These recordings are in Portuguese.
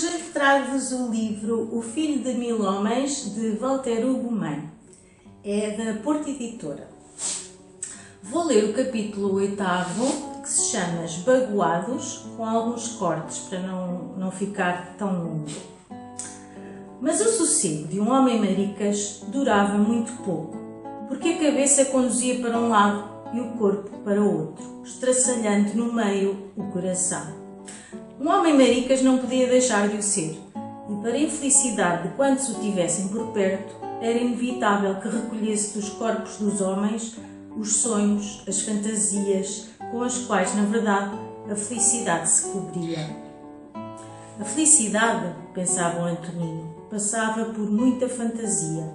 Hoje trago-vos o livro O Filho de Mil Homens, de Walter Hugo Mann. É da Porto Editora. Vou ler o capítulo 8º, que se chama Esbagoados, com alguns cortes para não ficar tão longo. Mas o sossego de um homem maricas durava muito pouco, porque a cabeça conduzia para um lado e o corpo para outro, estraçalhando no meio o coração. Um homem maricas não podia deixar de o ser, e para a infelicidade de quantos o tivessem por perto, era inevitável que recolhesse dos corpos dos homens os sonhos, as fantasias, com as quais, na verdade, a felicidade se cobria. A felicidade, pensava o Antonino, passava por muita fantasia.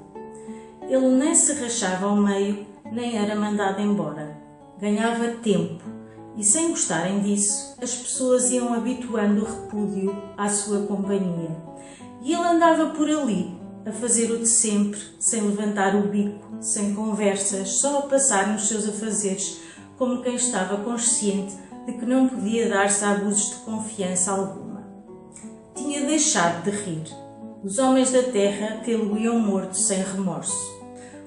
Ele nem se rachava ao meio, nem era mandado embora. Ganhava tempo. E sem gostarem disso, as pessoas iam habituando o repúdio à sua companhia. E ele andava por ali, a fazer o de sempre, sem levantar o bico, sem conversas, só a passar nos seus afazeres, como quem estava consciente de que não podia dar-se a abusos de confiança alguma. Tinha deixado de rir. Os homens da terra tê-lo-iam morto sem remorso.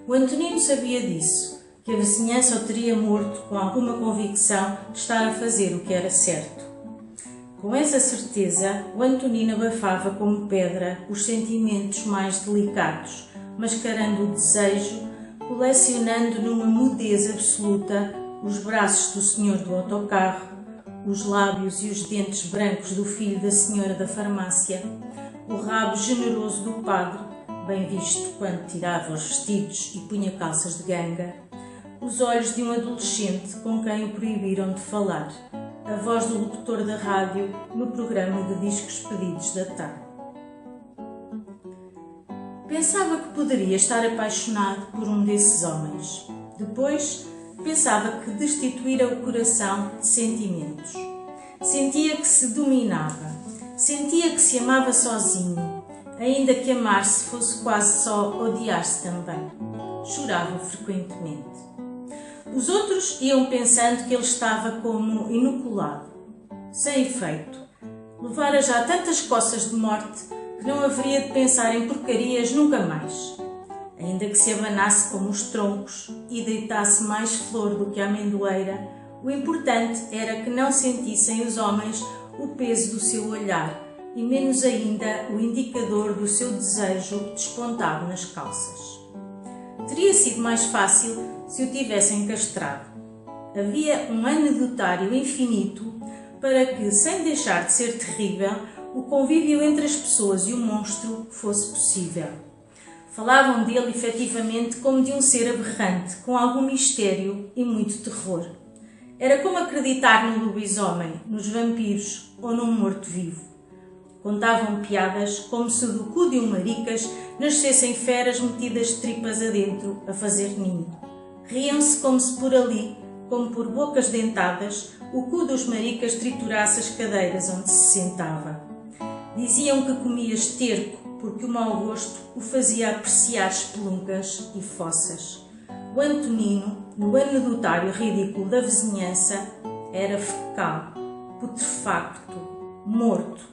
O Antonino sabia disso, que a vizinhança o teria morto com alguma convicção de estar a fazer o que era certo. Com essa certeza, o Antonino abafava como pedra os sentimentos mais delicados, mascarando o desejo, colecionando numa mudez absoluta os braços do senhor do autocarro, os lábios e os dentes brancos do filho da senhora da farmácia, o rabo generoso do padre, bem visto quando tirava os vestidos e punha calças de ganga, os olhos de um adolescente com quem o proibiram de falar, a voz do locutor da rádio no programa de discos pedidos da tarde. Pensava que poderia estar apaixonado por um desses homens. Depois, pensava que destituíra o coração de sentimentos. Sentia que se dominava, sentia que se amava sozinho, ainda que amar-se fosse quase só odiar-se também. Chorava frequentemente. Os outros iam pensando que ele estava como inoculado, sem efeito. Levara já tantas coças de morte que não haveria de pensar em porcarias nunca mais. Ainda que se abanasse como os troncos e deitasse mais flor do que a amendoeira, o importante era que não sentissem os homens o peso do seu olhar e menos ainda o indicador do seu desejo despontado nas calças. Teria sido mais fácil se o tivessem castrado. Havia um anedotário infinito para que, sem deixar de ser terrível, o convívio entre as pessoas e o monstro fosse possível. Falavam dele efetivamente como de um ser aberrante, com algum mistério e muito terror. Era como acreditar num lobisomem, nos vampiros ou num morto-vivo. Contavam piadas como se do cu de um maricas nascessem feras metidas de tripas adentro a fazer ninho. Riam-se como se por ali, como por bocas dentadas, o cu dos maricas triturasse as cadeiras onde se sentava. Diziam que comia esterco porque o mau gosto o fazia apreciar espeluncas e fossas. O Antonino, no anedotário ridículo da vizinhança, era fecal, putrefacto, morto.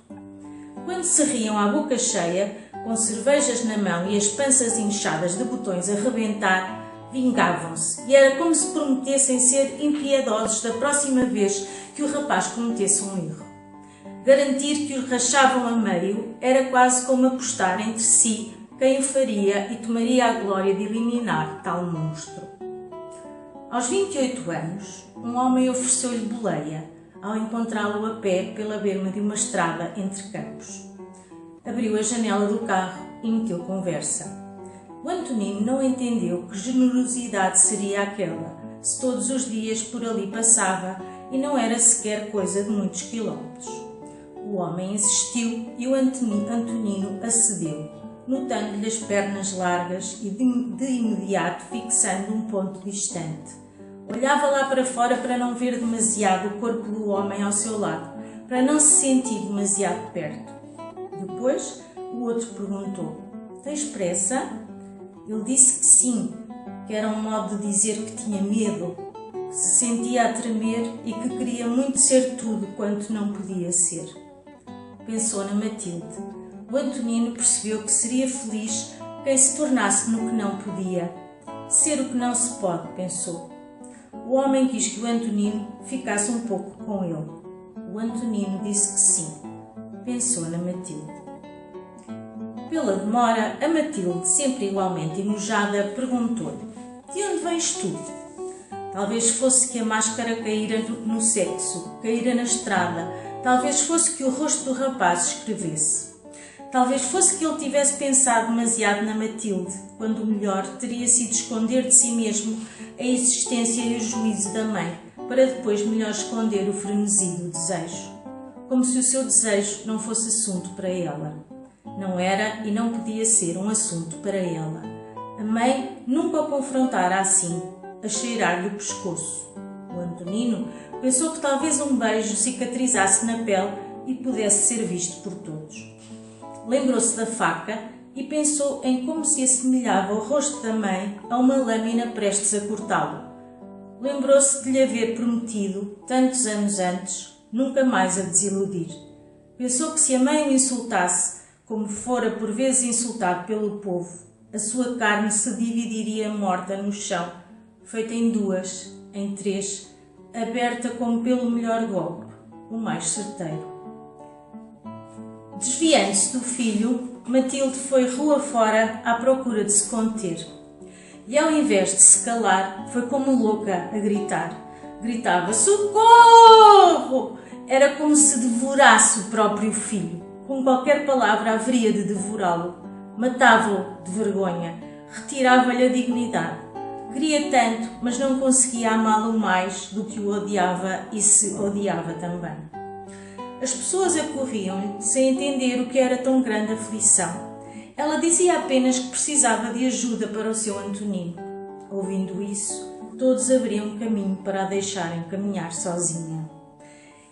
Quando se riam à boca cheia, com cervejas na mão e as panças inchadas de botões a rebentar, vingavam-se, e era como se prometessem ser impiedosos da próxima vez que o rapaz cometesse um erro. Garantir que os rachavam a meio era quase como apostar entre si quem o faria e tomaria a glória de eliminar tal monstro. Aos 28 anos, um homem ofereceu-lhe boleia ao encontrá-lo a pé pela berma de uma estrada entre campos. Abriu a janela do carro e meteu conversa. O Antonino não entendeu que generosidade seria aquela, se todos os dias por ali passava e não era sequer coisa de muitos quilómetros. O homem insistiu e o Antonino acedeu, notando-lhe as pernas largas e de imediato fixando um ponto distante. Olhava lá para fora para não ver demasiado o corpo do homem ao seu lado, para não se sentir demasiado perto. Depois, o outro perguntou: "Tens pressa?" Ele disse que sim, que era um modo de dizer que tinha medo, que se sentia a tremer e que queria muito ser tudo quanto não podia ser. pensou na Matilde. O Antonino percebeu que seria feliz quem se tornasse no que não podia. Ser o que não se pode, pensou. O homem quis que o Antonino ficasse um pouco com ele. O Antonino disse que sim. Pensou na Matilde. Pela demora, a Matilde, sempre igualmente enojada, perguntou-lhe: de onde vens tu? Talvez fosse que a máscara caíra no sexo, caíra na estrada. Talvez fosse que o rosto do rapaz escrevesse. Talvez fosse que ele tivesse pensado demasiado na Matilde, quando o melhor teria sido esconder de si mesmo a existência e o juízo da mãe, para depois melhor esconder o frenesi do desejo. Como se o seu desejo não fosse assunto para ela. Não era e não podia ser um assunto para ela. A mãe nunca o confrontara assim, a cheirar-lhe o pescoço. O Antonino pensou que talvez um beijo cicatrizasse na pele e pudesse ser visto por todos. Lembrou-se da faca e pensou em como se assemelhava o rosto da mãe a uma lâmina prestes a cortá-lo. Lembrou-se de lhe haver prometido, tantos anos antes, nunca mais a desiludir. Pensou que se a mãe o insultasse, como fora por vezes insultado pelo povo, a sua carne se dividiria morta no chão, feita em duas, em três, aberta como pelo melhor golpe, o mais certeiro. Desviando-se do filho, Matilde foi rua fora à procura de se conter. E ao invés de se calar, foi como louca a gritar. Gritava: socorro! Era como se devorasse o próprio filho. Com qualquer palavra haveria de devorá-lo. Matava-o de vergonha. Retirava-lhe a dignidade. Queria tanto, mas não conseguia amá-lo mais do que o odiava e se odiava também. As pessoas acorriam-lhe sem entender o que era tão grande aflição. Ela dizia apenas que precisava de ajuda para o seu Antonino. Ouvindo isso, todos abriam caminho para a deixarem caminhar sozinha.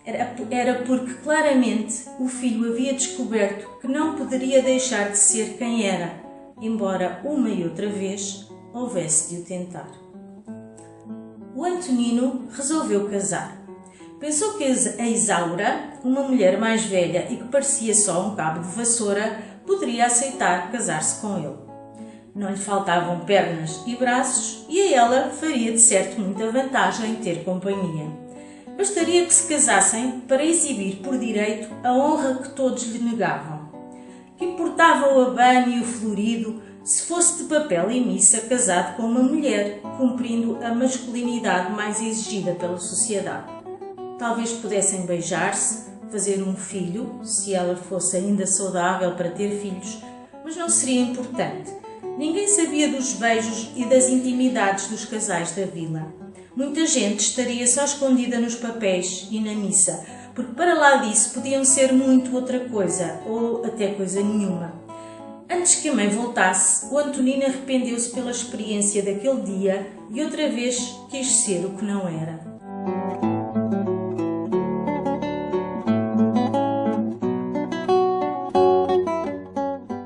Era porque claramente o filho havia descoberto que não poderia deixar de ser quem era, embora uma e outra vez houvesse de o tentar. O Antonino resolveu casar. Pensou que a Isaura, uma mulher mais velha e que parecia só um cabo de vassoura, poderia aceitar casar-se com ele. Não lhe faltavam pernas e braços e a ela faria de certo muita vantagem ter companhia. Bastaria que se casassem para exibir por direito a honra que todos lhe negavam. Que importava o abano e o florido se fosse de papel e missa casado com uma mulher, cumprindo a masculinidade mais exigida pela sociedade. Talvez pudessem beijar-se, fazer um filho, se ela fosse ainda saudável para ter filhos, mas não seria importante. Ninguém sabia dos beijos e das intimidades dos casais da vila. Muita gente estaria só escondida nos papéis e na missa, porque para lá disso podiam ser muito outra coisa, ou até coisa nenhuma. Antes que a mãe voltasse, o Antonino arrependeu-se pela experiência daquele dia e outra vez quis ser o que não era.